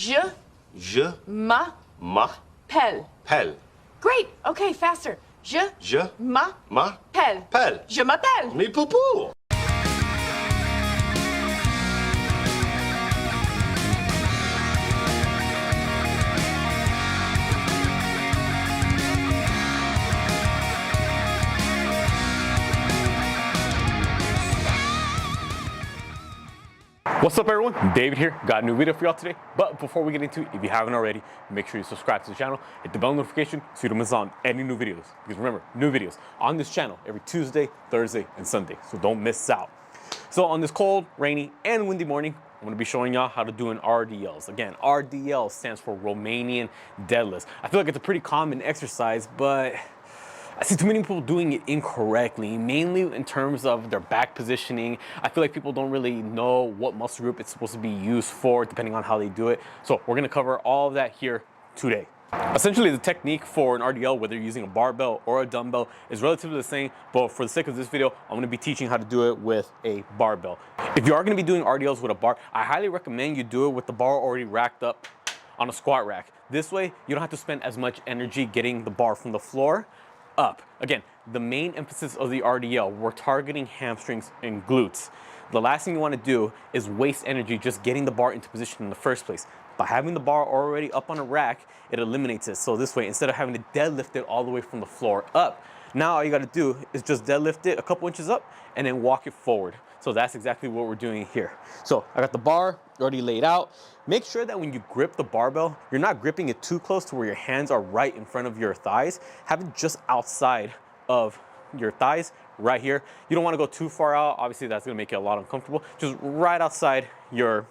Je m'appelle. Great. Okay, faster. Je m'appelle. Je m'appelle. Mais poupou. What's up everyone, David here, got a new video for y'all today. But before we get into it, if you haven't already, make sure you subscribe to the channel, hit the bell notification so you don't miss out on any new videos. Because remember, new videos on this channel every Tuesday, Thursday, and Sunday, so don't miss out. So on this cold, rainy, and windy morning, I'm gonna be showing y'all how to do an RDLs. Again, RDL stands for Romanian Deadlifts. I feel like it's a pretty common exercise, but I see too many people doing it incorrectly, mainly in terms of their back positioning. I feel like people don't really know what muscle group it's supposed to be used for, depending on how they do it. So we're gonna cover all of that here today. Essentially, the technique for an RDL, whether you're using a barbell or a dumbbell, is relatively the same, but for the sake of this video, I'm gonna be teaching how to do it with a barbell. If you are gonna be doing RDLs with a bar, I highly recommend you do it with the bar already racked up on a squat rack. This way, you don't have to spend as much energy getting the bar from the floor up. Again, the main emphasis of the RDL, we're targeting hamstrings and glutes. The last thing you want to do is waste energy just getting the bar into position in the first place. By having the bar already up on a rack, it eliminates it. So this way, instead of having to deadlift it all the way from the floor up, now all you got to do is just deadlift it a couple inches up and then walk it forward. So that's exactly what we're doing here. So I got the bar already laid out. Make sure that when you grip the barbell, you're not gripping it too close to where your hands are right in front of your thighs. Have it just outside of your thighs, right here. You don't want to go too far out. Obviously, that's going to make it a lot uncomfortable. Just right outside your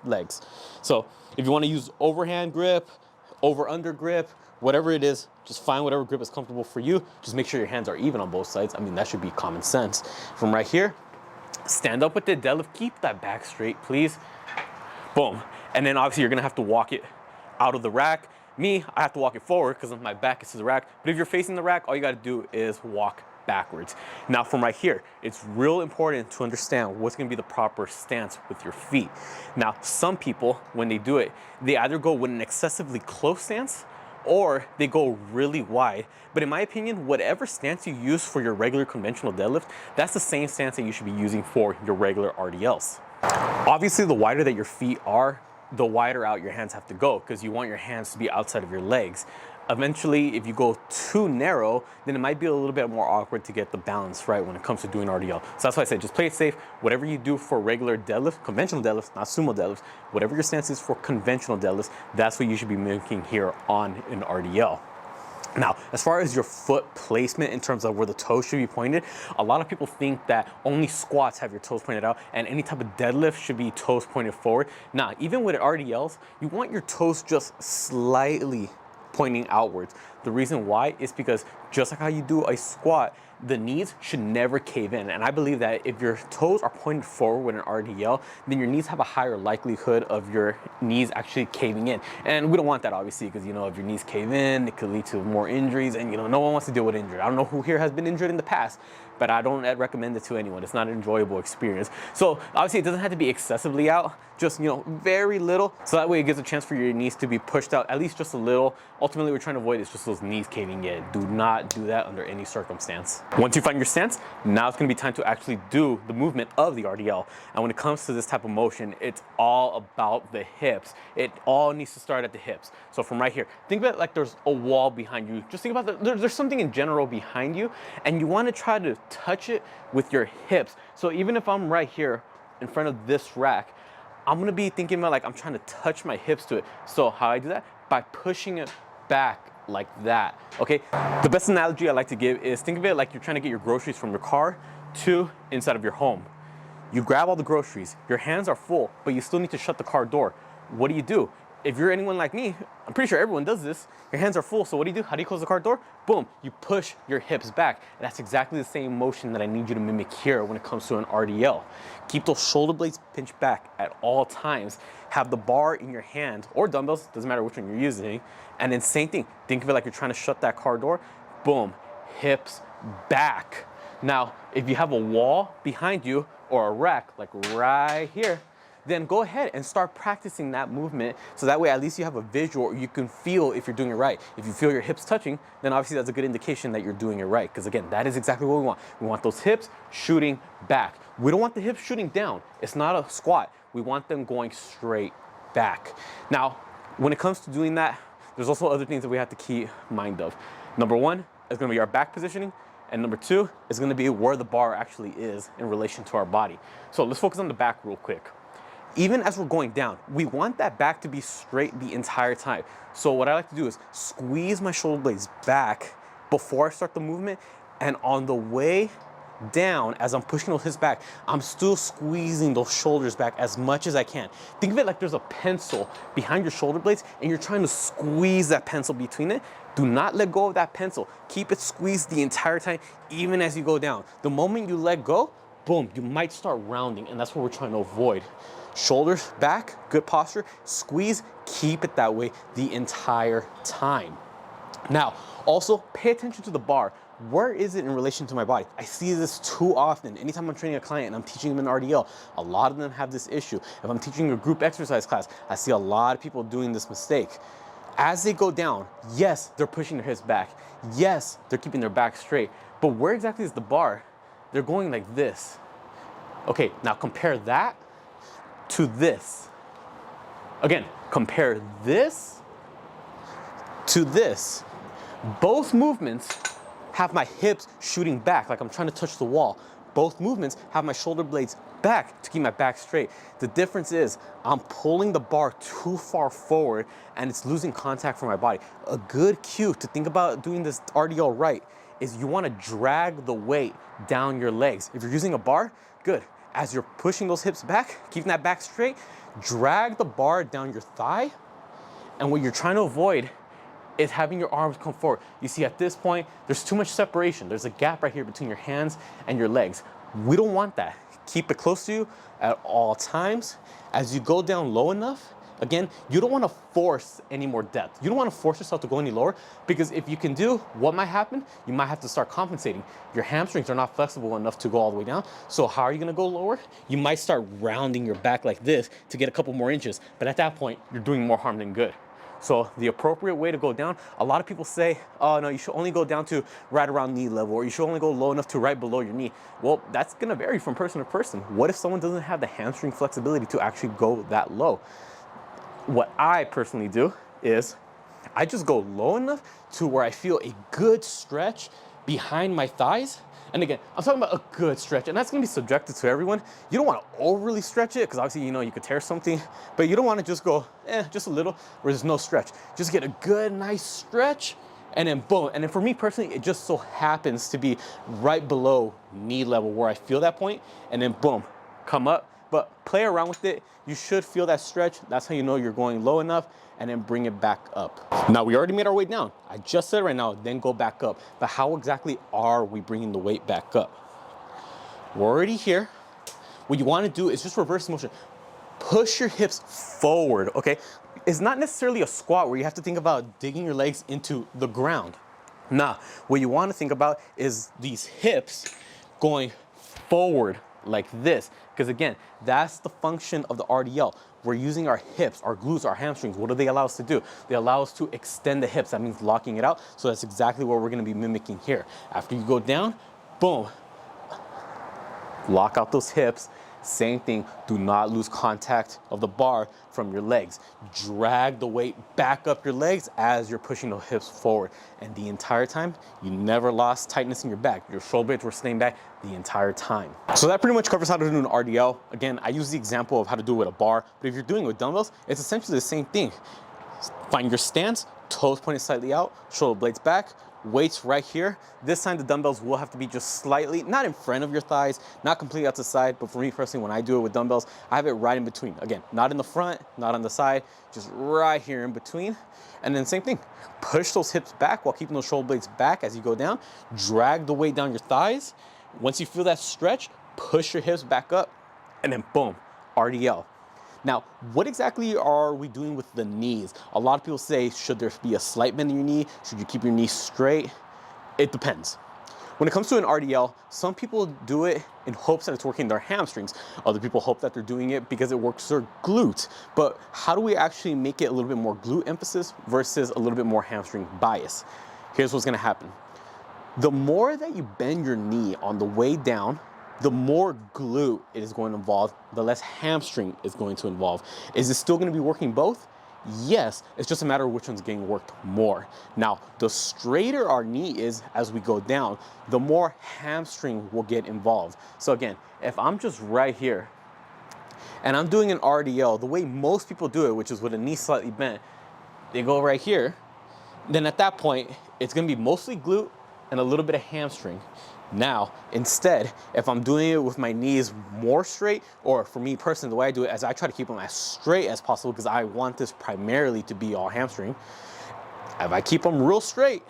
legs. So if you want to use overhand grip, over-under grip, whatever it is, just find whatever grip is comfortable for you. Just make sure your hands are even on both sides. I mean, that should be common sense. From right here, stand up with the deadlift. Keep that back straight, please. Boom. And then obviously you're gonna have to walk it out of the rack. Me, I have to walk it forward because my back is to the rack. But if you're facing the rack, all you gotta do is walk backwards. Now from right here, it's real important to understand what's gonna be the proper stance with your feet. Now, some people, when they do it, they either go with an excessively close stance or they go really wide. But in my opinion, whatever stance you use for your regular conventional deadlift, that's the same stance that you should be using for your regular RDLs. Obviously, the wider that your feet are, the wider out your hands have to go because you want your hands to be outside of your legs. Eventually, if you go too narrow, then it might be a little bit more awkward to get the balance right when it comes to doing RDL. So that's why I say just play it safe. Whatever you do for regular deadlift, conventional deadlifts, not sumo deadlifts, whatever your stance is for conventional deadlifts, that's what you should be making here on an RDL. Now, as far as your foot placement in terms of where the toes should be pointed, a lot of people think that only squats have your toes pointed out and any type of deadlift should be toes pointed forward. Now, even with RDLs, you want your toes just slightly pointing outwards. The reason why is because just like how you do a squat, the knees should never cave in. And I believe that if your toes are pointed forward with an RDL, then your knees have a higher likelihood of your knees actually caving in. And we don't want that obviously, because you know, if your knees cave in, it could lead to more injuries and you know, no one wants to deal with injury. I don't know who here has been injured in the past, but I don't recommend it to anyone. It's not an enjoyable experience. So obviously it doesn't have to be excessively out, just, you know, very little. So that way it gives a chance for your knees to be pushed out at least just a little. Ultimately, we're trying to avoid is just those knees caving in. Do not do that under any circumstance. Once you find your stance, now it's gonna be time to actually do the movement of the RDL. And when it comes to this type of motion, it's all about the hips. It all needs to start at the hips. So from right here, think about it like there's a wall behind you. Just think about there's something in general behind you, and you wanna try to touch it with your hips. So even if I'm right here in front of this rack, I'm gonna be thinking about like I'm trying to touch my hips to it. So how I do that? By pushing it back like that, okay? The best analogy I like to give is think of it like you're trying to get your groceries from your car to inside of your home. You grab all the groceries, your hands are full, but you still need to shut the car door. What do? If you're anyone like me, I'm pretty sure everyone does this. Your hands are full, so what do? How do you close the car door? Boom, you push your hips back. And that's exactly the same motion that I need you to mimic here when it comes to an RDL. Keep those shoulder blades pinched back at all times. Have the bar in your hand, or dumbbells, doesn't matter which one you're using. And then same thing, think of it like you're trying to shut that car door. Boom, hips back. Now, if you have a wall behind you or a rack, like right here, then go ahead and start practicing that movement. So that way, at least you have a visual, or you can feel if you're doing it right. If you feel your hips touching, then obviously that's a good indication that you're doing it right. Because again, that is exactly what we want. We want those hips shooting back. We don't want the hips shooting down. It's not a squat. We want them going straight back. Now, when it comes to doing that, there's also other things that we have to keep mind of. Number one is gonna be our back positioning. And number two is gonna be where the bar actually is in relation to our body. So let's focus on the back real quick. Even as we're going down, we want that back to be straight the entire time. So what I like to do is squeeze my shoulder blades back before I start the movement, and on the way down, as I'm pushing those hips back, I'm still squeezing those shoulders back as much as I can. Think of it like there's a pencil behind your shoulder blades and you're trying to squeeze that pencil between it. Do not let go of that pencil. Keep it squeezed the entire time, even as you go down. The moment you let go, boom, you might start rounding, and that's what we're trying to avoid. Shoulders back, good posture, squeeze, keep it that way the entire time. Now, also pay attention to the bar. Where is it in relation to my body? I see this too often. Anytime I'm training a client and I'm teaching them an RDL, a lot of them have this issue. If I'm teaching a group exercise class, I see a lot of people doing this mistake. As they go down, yes, they're pushing their hips back. Yes, they're keeping their back straight. But where exactly is the bar? They're going like this. Okay, now compare that to this. Again, compare this to this. Both movements have my hips shooting back like I'm trying to touch the wall. Both movements have my shoulder blades back to keep my back straight. The difference is I'm pulling the bar too far forward and it's losing contact from my body. A good cue to think about doing this RDL right is you want to drag the weight down your legs. If you're using a bar, good. As you're pushing those hips back, keeping that back straight, drag the bar down your thigh. And what you're trying to avoid is having your arms come forward. You see, at this point, there's too much separation. There's a gap right here between your hands and your legs. We don't want that. Keep it close to you at all times. As you go down low enough, again, you don't want to force any more depth. You don't want to force yourself to go any lower, because if you can do, what might happen? You might have to start compensating. Your hamstrings are not flexible enough to go all the way down. So how are you going to go lower? You might start rounding your back like this to get a couple more inches. But at that point, you're doing more harm than good. So the appropriate way to go down, a lot of people say, oh no, you should only go down to right around knee level, or you should only go low enough to right below your knee. Well, that's gonna vary from person to person. What if someone doesn't have the hamstring flexibility to actually go that low? What I personally do is I just go low enough to where I feel a good stretch behind my thighs. And again, I'm talking about a good stretch, and that's gonna be subjective to everyone. You don't wanna overly stretch it, because obviously, you know, you could tear something, but you don't wanna just go, just a little, where there's no stretch. Just get a good, nice stretch, and then boom. And then for me personally, it just so happens to be right below knee level where I feel that point, and then boom, come up. But play around with it. You should feel that stretch. That's how you know you're going low enough, and then bring it back up. Now, we already made our way down. I just said right now, then go back up. But how exactly are we bringing the weight back up? We're already here. What you want to do is just reverse motion. Push your hips forward, okay? It's not necessarily a squat where you have to think about digging your legs into the ground. Nah, what you want to think about is these hips going forward like this. Because again, that's the function of the RDL. We're using our hips, our glutes, our hamstrings. What do they allow us to do? They allow us to extend the hips. That means locking it out. So that's exactly what we're gonna be mimicking here. After you go down, boom, lock out those hips. Same thing, do not lose contact of the bar from your legs. Drag the weight back up your legs as you're pushing the hips forward. And the entire time, you never lost tightness in your back. Your shoulder blades were staying back the entire time. So that pretty much covers how to do an RDL. Again, I use the example of how to do it with a bar, but if you're doing it with dumbbells, it's essentially the same thing. Find your stance, toes pointed slightly out, shoulder blades back, weights right here. This time the dumbbells will have to be just slightly, not in front of your thighs, not completely out to the side, but for me personally, when I do it with dumbbells, I have it right in between. Again, not in the front, not on the side, just right here in between. And then same thing, push those hips back while keeping those shoulder blades back as you go down. Drag the weight down your thighs. Once you feel that stretch, push your hips back up, and then boom, RDL. Now, what exactly are we doing with the knees? A lot of people say, should there be a slight bend in your knee? Should you keep your knee straight? It depends. When it comes to an RDL, some people do it in hopes that it's working their hamstrings. Other people hope that they're doing it because it works their glutes. But how do we actually make it a little bit more glute emphasis versus a little bit more hamstring bias? Here's what's gonna happen. The more that you bend your knee on the way down, the more glute it is going to involve, the less hamstring is going to involve. Is it still going to be working both? Yes, it's just a matter of which one's getting worked more. Now, the straighter our knee is as we go down, the more hamstring will get involved. So again, if I'm just right here and I'm doing an RDL, the way most people do it, which is with a knee slightly bent, they go right here, then at that point, it's going to be mostly glute and a little bit of hamstring. Now, instead, if I'm doing it with my knees more straight, or for me personally, the way I do it is I try to keep them as straight as possible because I want this primarily to be all hamstring. If I keep them real straight,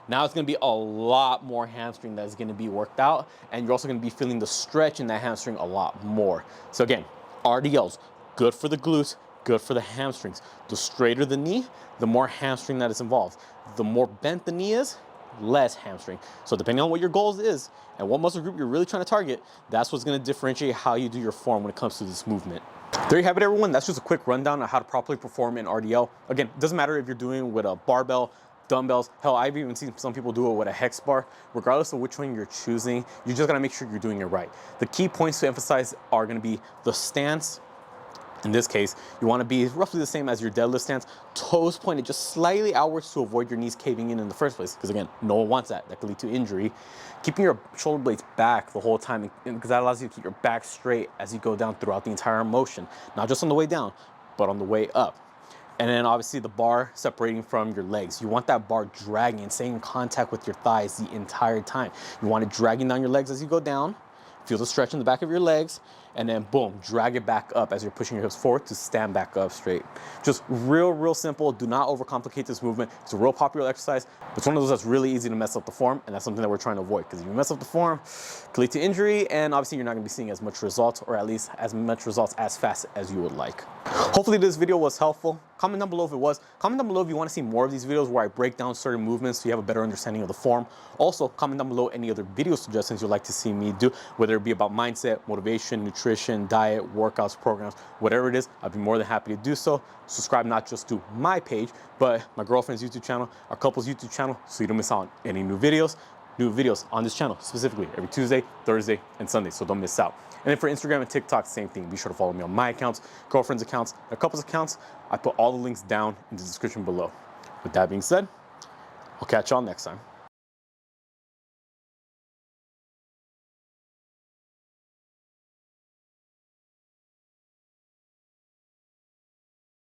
now it's gonna be a lot more hamstring that is gonna be worked out, and you're also gonna be feeling the stretch in that hamstring a lot more. So again, RDLs, good for the glutes, good for the hamstrings. The straighter the knee, the more hamstring that is involved. The more bent the knee is, less hamstring. So depending on what your goals is and what muscle group you're really trying to target, that's what's going to differentiate how you do your form when it comes to this movement. There you have it, everyone. That's just a quick rundown on how to properly perform in RDL. Again, it doesn't matter if you're doing with a barbell, dumbbells. Hell, I've even seen some people do it with a hex bar. Regardless of which one you're choosing, you just got to make sure you're doing it right. The key points to emphasize are going to be the stance. In this case, you want to be roughly the same as your deadlift stance, toes pointed just slightly outwards to avoid your knees caving in the first place, because again, no one wants that. That could lead to injury. Keeping your shoulder blades back the whole time, because that allows you to keep your back straight as you go down throughout the entire motion, not just on the way down, but on the way up. And then obviously the bar separating from your legs. You want that bar dragging and staying in contact with your thighs the entire time. You want it dragging down your legs as you go down. Feel the stretch in the back of your legs, and then boom, drag it back up as you're pushing your hips forward to stand back up straight. Just real simple. Do not overcomplicate this movement. It's a real popular exercise, but it's one of those that's really easy to mess up the form, and that's something that we're trying to avoid, because if you mess up the form, it can lead to injury, and obviously you're not gonna be seeing as much results, or at least as much results as fast as you would like. Hopefully this video was helpful. Comment down below if it was. Comment down below if you want to see more of these videos where I break down certain movements so you have a better understanding of the form. Also, comment down below any other video suggestions you'd like to see me do, whether it be about mindset, motivation, nutrition, diet, workouts, programs, whatever it is, I'd be more than happy to do so. Subscribe not just to my page, but my girlfriend's YouTube channel, our couple's YouTube channel, so you don't miss out on any new videos on this channel, specifically every Tuesday, Thursday, and Sunday, so don't miss out. And then for Instagram and TikTok, same thing. Be sure to follow me on my accounts, girlfriend's accounts, and a couple's accounts. I put all the links down in the description below. With that being said, I'll catch y'all next time.